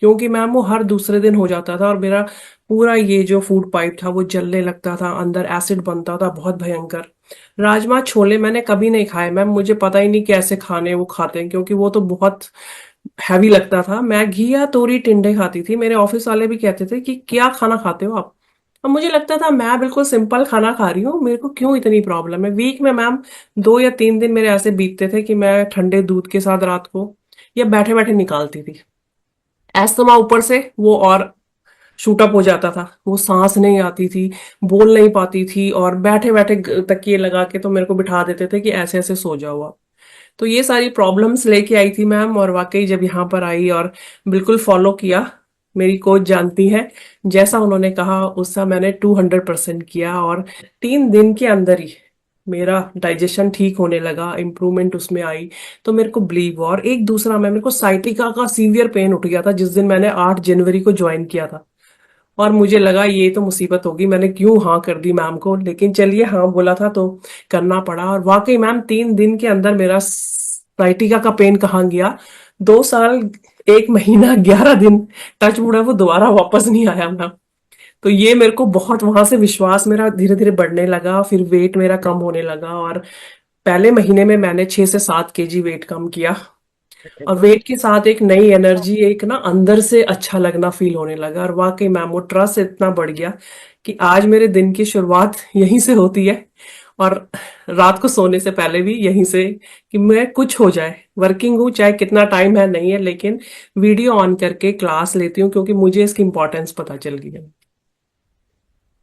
क्योंकि मैम वो हर दूसरे दिन हो जाता था और मेरा पूरा ये जो फूड पाइप था वो जलने लगता था, अंदर एसिड बनता था बहुत भयंकर। राजमा छोले मैंने कभी नहीं खाए मैम, मुझे पता ही नहीं कैसे खाने वो खाते हैं, क्योंकि वो तो बहुत हैवी लगता था। मैं घी या तोरी टिंडे खाती थी, मेरे ऑफिस वाले भी कहते थे कि क्या खाना खाते हो आप। अब मुझे लगता था मैं बिल्कुल सिंपल खाना खा रही हूँ, मेरे को क्यों इतनी प्रॉब्लम है। वीक में मैम 2 या 3 दिन मेरे ऐसे बीतते थे कि मैं ठंडे दूध के साथ रात को या बैठे बैठे निकालती थी। एस्थमा ऊपर से वो और शूटअप हो जाता था, वो सांस नहीं आती थी, बोल नहीं पाती थी, और बैठे बैठे तकिए लगा के तो मेरे को बिठा देते थे कि ऐसे ऐसे सो जाओ आप। तो ये सारी प्रॉब्लम्स लेके आई थी मैम, और वाकई जब यहाँ पर आई और बिल्कुल फॉलो किया, मेरी कोच जानती है, जैसा उन्होंने कहा उसका मैंने 200% किया, और 3 दिन के अंदर ही मेरा डाइजेशन ठीक होने लगा, इम्प्रूवमेंट उसमें आई। तो मेरे को बिलीव हुआ। और एक दूसरा मैं, मेरे को साइटिका का सीवियर पेन उठ गया था जिस दिन मैंने 8 जनवरी को ज्वाइन किया था, और मुझे लगा ये तो मुसीबत होगी, मैंने क्यों हाँ कर दी मैम को, लेकिन चलिए हाँ बोला था तो करना पड़ा। और वाकई मैम 3 दिन के अंदर मेरा साइटिका का पेन कहाँ गया, 2 साल 1 महीना 11 दिन टच वुड है, वो दोबारा वापस नहीं आया मैम। तो ये मेरे को बहुत, वहां से विश्वास मेरा धीरे धीरे बढ़ने लगा, फिर वेट मेरा कम होने लगा, और पहले महीने में मैंने 6 से 7 kg वेट कम किया। और वेट के साथ एक नई एनर्जी, एक ना अंदर से अच्छा लगना फील होने लगा, और वाकई मैम वो ट्रस्ट इतना बढ़ गया कि आज मेरे दिन की शुरुआत यहीं से होती है, और रात को सोने से पहले भी यहीं से, कि मैं कुछ हो जाए, वर्किंग हूँ चाहे कितना टाइम है नहीं है, लेकिन वीडियो ऑन करके क्लास लेती हूँ क्योंकि मुझे इसकी इंपॉर्टेंस पता चल गई है।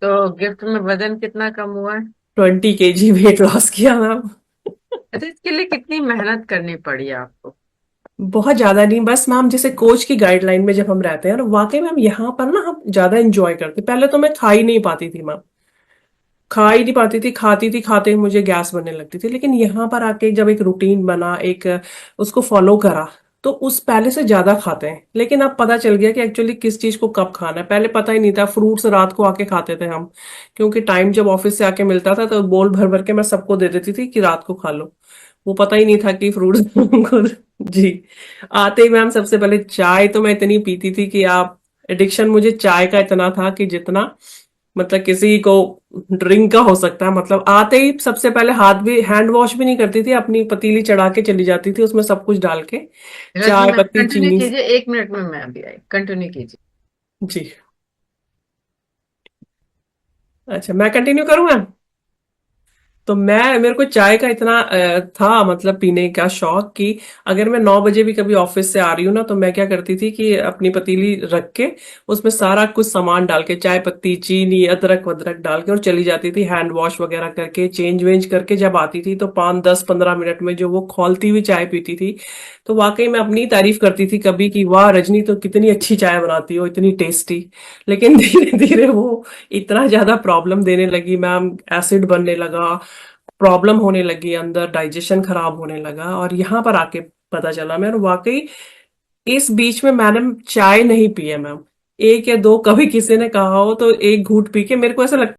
तो गिफ्ट में वजन कितना कम हुआ है? 20 kg वेट लॉस किया मैम। अच्छा, इसके लिए कितनी मेहनत करनी पड़ी आपको? बहुत ज्यादा नहीं, बस मैम जैसे कोच की गाइडलाइन में जब हम रहते हैं, और वाकई मैम यहाँ पर ना हम ज्यादा एंजॉय करते, पहले तो मैं खा ही नहीं पाती थी मैम, खा ही नहीं पाती थी, खाती थी, खाते ही मुझे गैस बनने लगती थी। लेकिन यहाँ पर आके जब एक रूटीन बना, एक उसको फॉलो करा, तो उस पहले से ज्यादा खाते हैं। लेकिन अब पता चल गया कि एक्चुअली किस चीज को कब खाना है, पहले पता ही नहीं था। फ्रूट्स रात को आके खाते थे हम, क्योंकि टाइम जब ऑफिस से आके मिलता था तो बोल भर भर के मैं सबको दे देती थी कि रात को खा लो। वो पता ही नहीं था कि फ्रूट्स को। जी। आते ही मैम सबसे पहले चाय तो मैं इतनी पीती थी कि आप, एडिक्शन मुझे चाय का इतना था कि जितना मतलब किसी को ड्रिंक का हो सकता है। मतलब आते ही सबसे पहले हाथ भी, हैंड वॉश भी नहीं करती थी, अपनी पतीली चढ़ा के चली जाती थी उसमें सब कुछ डाल के, रजनी चाय मैम पत्ती कंटिन्यू चीनी। कीजिए, 1 मिनट में मैं अभी आई, कंटिन्यू कीजिए। जी। अच्छा मैं कंटिन्यू करूँ मैम? तो मैं, मेरे को चाय का इतना था मतलब पीने का शौक, कि अगर मैं 9 बजे भी कभी ऑफिस से आ रही हूँ ना, तो मैं क्या करती थी कि अपनी पतीली रख के उसमें सारा कुछ सामान डाल के, चाय पत्ती चीनी अदरक वदरक डाल के, और चली जाती थी हैंड वॉश वगैरह करके, चेंज वेंज करके जब आती थी तो 5 10 15 मिनट में जो वो खौलती हुई चाय पीती थी। तो वाकई मैं अपनी तारीफ करती थी कभी कि वाह रजनी तो कितनी अच्छी चाय बनाती हो, इतनी टेस्टी। लेकिन धीरे धीरे वो इतना ज्यादा प्रॉब्लम देने लगी मैम, एसिड बनने लगा, प्रॉब्लम होने लगी अंदर, डाइजेशन खराब होने लगा, और यहाँ पर आके पता चला मैं, और वाकई इस बीच में मैंने चाय नहीं पी है मैम, 1 या 2 कभी किसी ने कहा हो तो एक घूंट पी के मेरे को ऐसा लगता